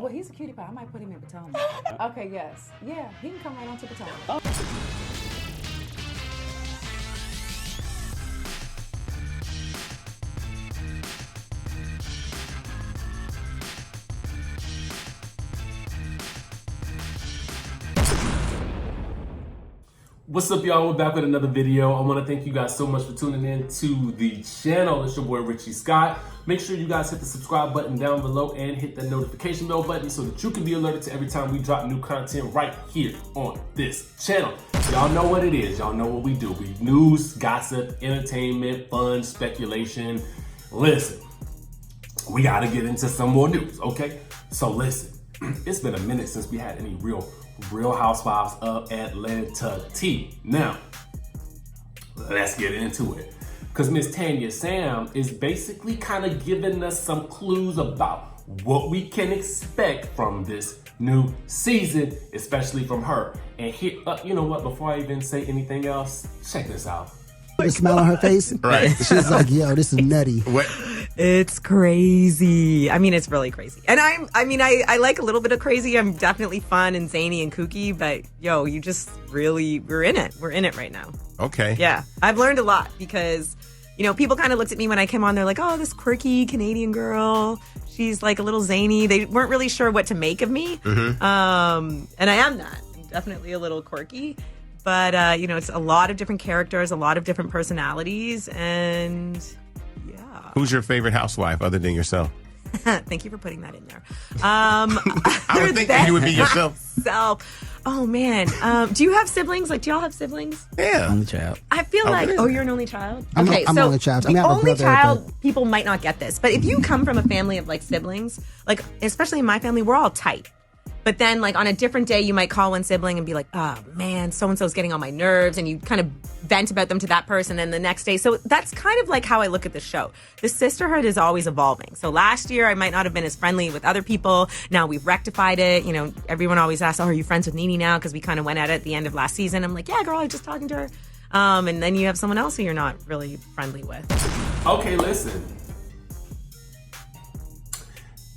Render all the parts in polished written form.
Well, he's a cutie pie. I might put him in Potomac. Okay, yes. Yeah, he can come right on to Potomac. Oh. What's up, y'all? We're back with another video. I want to thank you guys so much for tuning in to the channel. It's your boy Richie Scott. Make sure you guys hit the subscribe button down below and hit the notification bell button so that you can be alerted to every time we drop new content right here on this channel. Y'all know what it is. Y'all know what we do. We news, gossip, entertainment, fun, speculation. Listen, we got to get into some more news, okay? So listen, it's been a minute since we had any real Housewives of Atlanta tea. Now, let's get into it. Because Miss Tanya Sam is basically kind of giving us some clues about what we can expect from this new season, especially from her. And here, you know what, before I even say anything else, check this out. The smile on her face. Right. She's like, yo, this is nutty. What? It's crazy. I mean, it's really crazy. And I like a little bit of crazy. I'm definitely fun and zany and kooky, but yo, you just really, we're in it. We're in it right now. Okay. Yeah. I've learned a lot because, you know, people kind of looked at me when I came on. They're like, oh, this quirky Canadian girl. She's like a little zany. They weren't really sure what to make of me. Mm-hmm. And I am that. I'm definitely a little quirky. But, you know, it's a lot of different characters, a lot of different personalities, and yeah. Who's your favorite housewife other than yourself? Thank you for putting that in there. I would think that you would be yourself. Oh, man. Do you have siblings? Like, do y'all have siblings? Yeah. Only child. I feel like, really? oh, you're an only child? I'm so only child. I mean, I the have a only brother, child, people might not get this, but if you come from a family of, like, siblings, like, especially in my family, we're all tight. But then, like, on a different day, you might call one sibling and be like, oh, man, so-and-so's getting on my nerves. And you kind of vent about them to that person. And the next day. So that's kind of like how I look at the show. The sisterhood is always evolving. So last year, I might not have been as friendly with other people. Now we've rectified it. You know, everyone always asks, oh, are you friends with Nene now? Because we kind of went at it at the end of last season. I'm like, yeah, girl, I was just talking to her. And then you have someone else who you're not really friendly with. Okay, listen.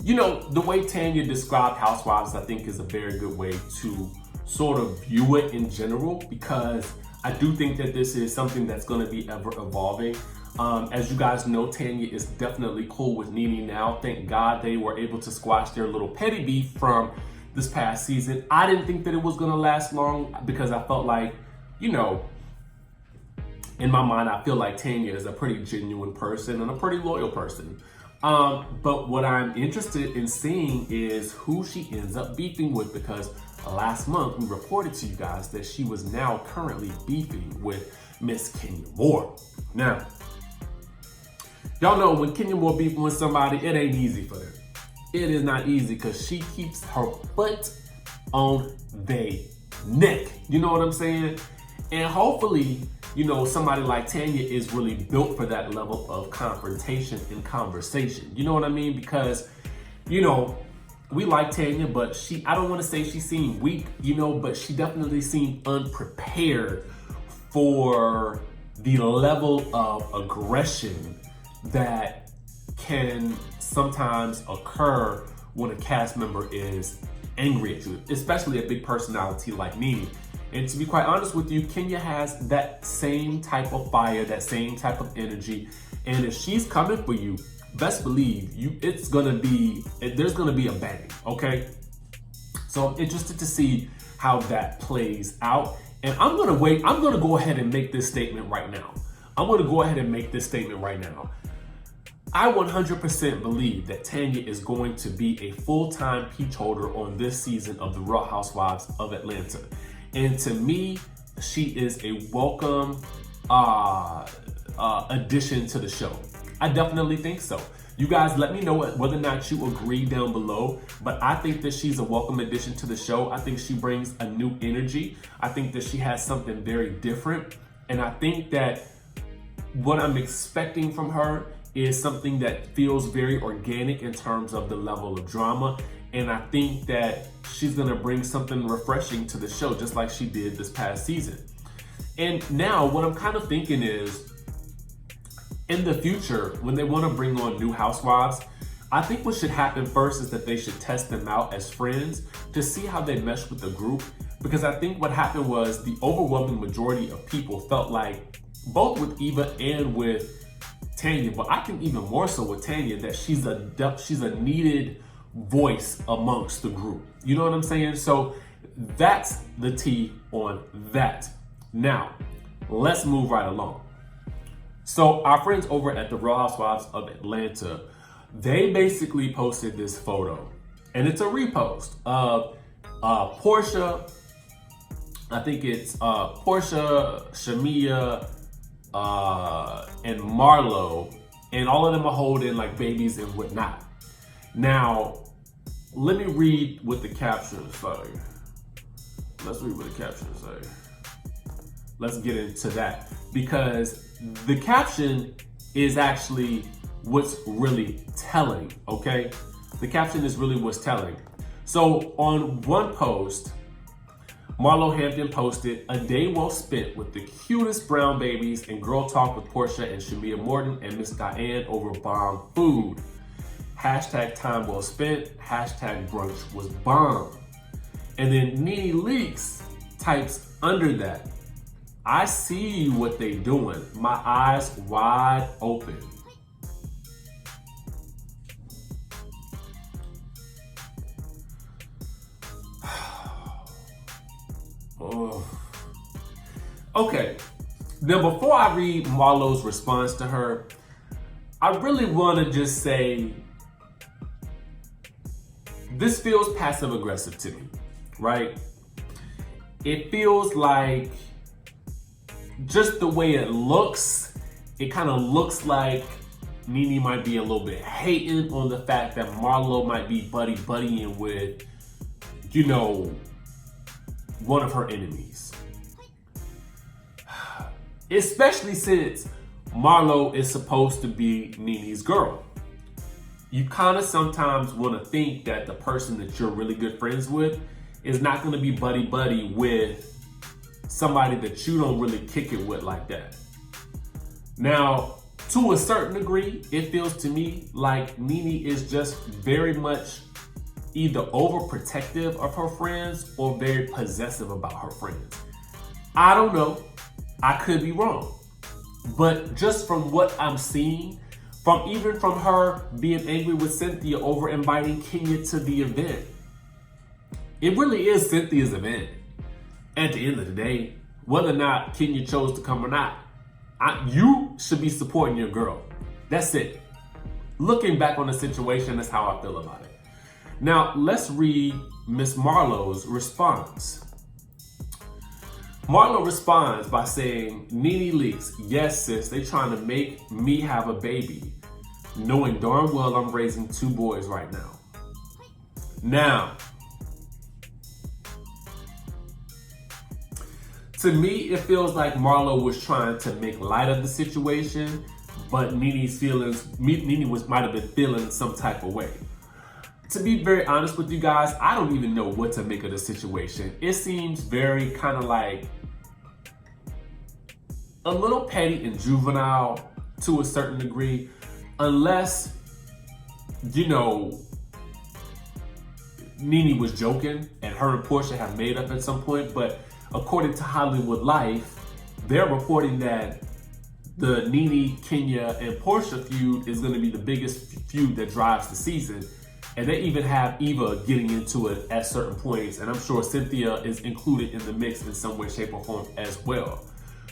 You know, the way Tanya described Housewives, I think, is a very good way to sort of view it in general, because I do think that this is something that's going to be ever evolving. As you guys know, Tanya is definitely cool with Nene now. Thank God they were able to squash their little petty beef from this past season. I didn't think that it was going to last long because I felt like, you know, in my mind, I feel like Tanya is a pretty genuine person and a pretty loyal person. But what I'm interested in seeing is who she ends up beefing with, because last month we reported to you guys that she was now currently beefing with Miss Kenya Moore. Now, y'all know when Kenya Moore beefing with somebody, it ain't easy for them. It is not easy because she keeps her foot on their neck. You know what I'm saying? And hopefully, you know, somebody like Tanya is really built for that level of confrontation and conversation. You know what I mean? Because, you know, we like Tanya, but I don't want to say she seemed weak, you know, but she definitely seemed unprepared for the level of aggression that can sometimes occur when a cast member is angry at you, especially a big personality like Nene. And to be quite honest with you, Kenya has that same type of fire, that same type of energy. And if she's coming for you, best believe there's gonna be a bang, okay? So I'm interested to see how that plays out. And I'm gonna go ahead and make this statement right now. I 100% believe that Tanya is going to be a full-time peach holder on this season of the Real Housewives of Atlanta. And to me, she is a welcome addition to the show. I definitely think so. You guys let me know whether or not you agree down below, but I think that she's a welcome addition to the show. I think she brings a new energy. I think that she has something very different. And I think that what I'm expecting from her is something that feels very organic in terms of the level of drama. And I think that she's gonna bring something refreshing to the show, just like she did this past season. And now what I'm kind of thinking is, in the future, when they wanna bring on new housewives, I think what should happen first is that they should test them out as friends to see how they mesh with the group. Because I think what happened was the overwhelming majority of people felt like, both with Eva and with Tanya, but I think even more so with Tanya, that she's a needed voice amongst the group. You know what I'm saying? So that's the tea on that. Now, let's move right along. So our friends over at the Real Housewives of Atlanta, they basically posted this photo, and it's a repost of Porsha. I think it's Porsha, Shamia, and Marlo, and all of them are holding like babies and whatnot. Now, let me read what the captions say. Let's read what the captions say. Let's get into that, because the caption is actually what's really telling, okay? The caption is really what's telling. So on one post, Marlo Hampton posted, "A day well spent with the cutest brown babies and girl talk with Porsha and Shamia Morton and Miss Diane over bomb food. Hashtag time well spent, hashtag brunch was bomb." And then Nene Leakes types under that, "I see what they doing, my eyes wide open." Oh. Okay, now before I read Marlo's response to her, I really want to just say, this feels passive aggressive to me, right? It feels like, just the way it looks, it kind of looks like Nene might be a little bit hating on the fact that Marlo might be buddying with, you know, one of her enemies. Especially since Marlo is supposed to be Nene's girl. You kind of sometimes want to think that the person that you're really good friends with is not going to be buddy with somebody that you don't really kick it with like that. Now, to a certain degree, it feels to me like Nene is just very much either overprotective of her friends or very possessive about her friends. I don't know. I could be wrong. But just from what I'm seeing, even from her being angry with Cynthia over inviting Kenya to the event, it really is Cynthia's event. At the end of the day, whether or not Kenya chose to come or not, you should be supporting your girl. That's it. Looking back on the situation, that's how I feel about it. Now, let's read Miss Marlo's response. Marlo responds by saying, "Nene Leakes, yes sis, they trying to make me have a baby, knowing darn well I'm raising 2 boys right now." Now, to me, it feels like Marlo was trying to make light of the situation, but Nene's feelings, Nene might have been feeling some type of way. To be very honest with you guys, I don't even know what to make of the situation. It seems very kind of like a little petty and juvenile to a certain degree, unless, you know, Nene was joking and her and Porsha have made up at some point. But according to Hollywood Life, they're reporting that the Nene, Kenya, and Porsha feud is going to be the biggest feud that drives the season. And they even have Eva getting into it at certain points. And I'm sure Cynthia is included in the mix in some way, shape, or form as well.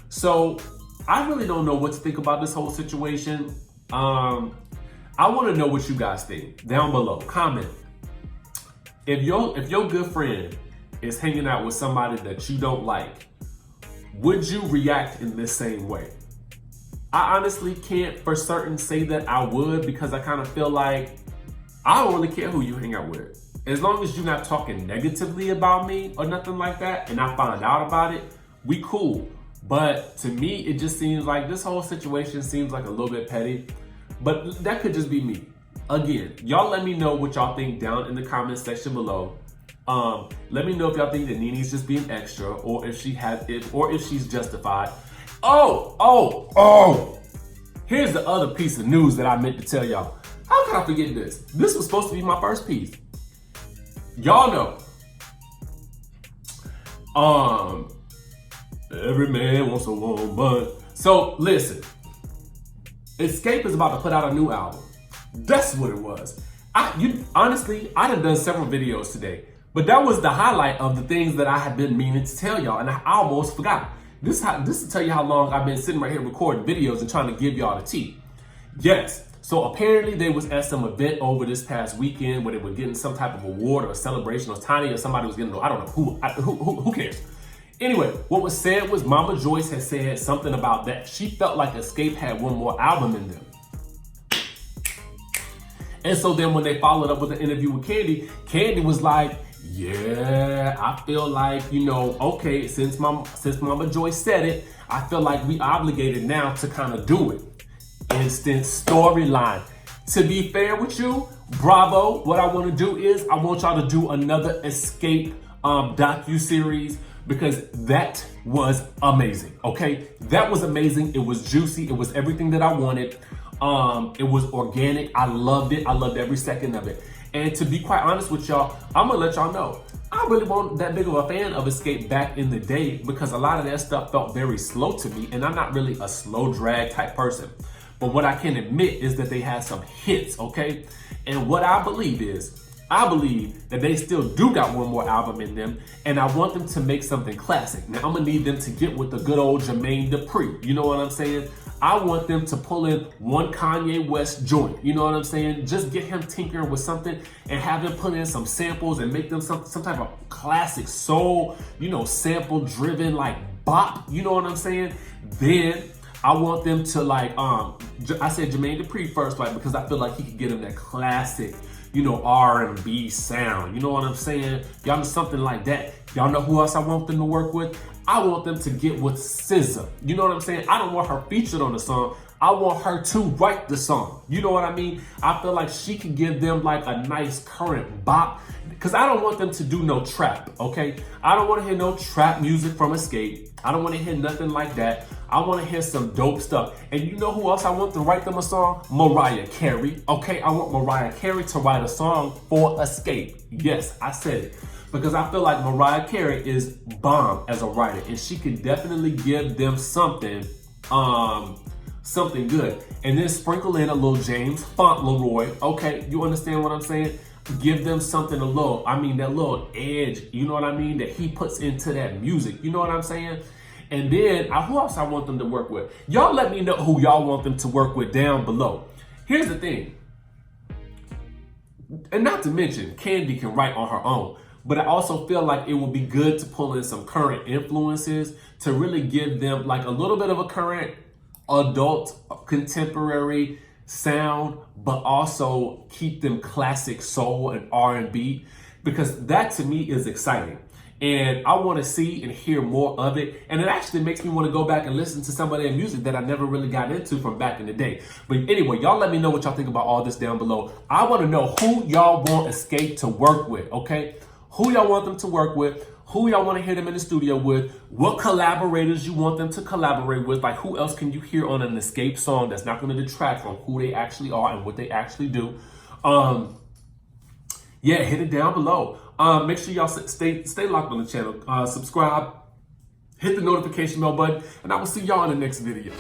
So I really don't know what to think about this whole situation. I want to know what you guys think. Down below, comment. If your good friend is hanging out with somebody that you don't like, would you react in this same way? I honestly can't for certain say that I would, because I kind of feel like I don't really care who you hang out with. As long as you're not talking negatively about me or nothing like that, and I find out about it, we cool. But to me, it just seems like this whole situation seems like a little bit petty. But that could just be me. Again, y'all let me know what y'all think down in the comment section below. Let me know if y'all think that Nene's just being extra, or if she's justified. Oh! Here's the other piece of news that I meant to tell y'all. How could I forget this? This was supposed to be my first piece. Y'all know. Every man wants a woman. So listen, Xscape is about to put out a new album. That's what it was. Honestly, I done several videos today, but that was the highlight of the things that I had been meaning to tell y'all, and I almost forgot. This to tell you how long I've been sitting right here recording videos and trying to give y'all the tea. Yes. So apparently they was at some event over this past weekend where they were getting some type of award or a celebration, or Tanya or somebody was getting, I don't know who cares. Anyway, what was said was Mama Joyce had said something about that she felt like Xscape had one more album in them. And so then when they followed up with an interview with Kandi, Kandi was like, yeah, I feel like, okay, since Mama Joyce said it, I feel like we obligated now to kind of do it. Instant storyline. To be fair with you, bravo. What I want to do is I want y'all to do another Xscape docu-series, because that was amazing, okay? That was amazing. It was juicy. It was everything that I wanted. It was organic. I loved it. I loved every second of it. And to be quite honest with y'all, I'm gonna let y'all know, I really wasn't that big of a fan of Xscape back in the day, because a lot of that stuff felt very slow to me, and I'm not really a slow drag type person. But what I can admit is that they had some hits, okay? And what I believe is, I believe that they still do got one more album in them, and I want them to make something classic. Now, I'm gonna need them to get with the good old Jermaine Dupri. You know what I'm saying? I want them to pull in one Kanye West joint. You know what I'm saying? Just get him tinkering with something and have him put in some samples and make them some type of classic soul, sample driven like bop. You know what I'm saying? Then I want them to I said Jermaine Dupri first, because I feel like he could get him that classic, R&B sound. You know what I'm saying? Y'all know something like that. Y'all know who else I want them to work with? I want them to get with SZA. You know what I'm saying? I don't want her featured on the song. I want her to write the song. You know what I mean? I feel like she can give them like a nice current bop, because I don't want them to do no trap, okay? I don't want to hear no trap music from Xscape. I don't want to hear nothing like that. I want to hear some dope stuff. And you know who else I want to write them a song? Mariah Carey, okay? I want Mariah Carey to write a song for Xscape. Yes, I said it. Because I feel like Mariah Carey is bomb as a writer, and she can definitely give them something good. And then sprinkle in a little James Fauntleroy, okay? You understand what I'm saying? Give them something that little edge, you know what I mean, that he puts into that music, you know what I'm saying? And then, who else I want them to work with? Y'all let me know who y'all want them to work with down below. Here's the thing, and not to mention, Kandi can write on her own, but I also feel like it would be good to pull in some current influences to really give them like a little bit of a current adult contemporary sound, but also keep them classic soul and R&B, because that to me is exciting. And I want to see and hear more of it. And it actually makes me want to go back and listen to some of their music that I never really got into from back in the day. But anyway, y'all let me know what y'all think about all this down below. I want to know who y'all want Xscape to work with, okay? Who y'all want them to work with? Who y'all want to hear them in the studio with? What collaborators you want them to collaborate with? Like, who else can you hear on an Xscape song that's not going to detract from who they actually are and what they actually do? Yeah, hit it down below. Make sure y'all stay locked on the channel. Subscribe, hit the notification bell button, and I will see y'all in the next video.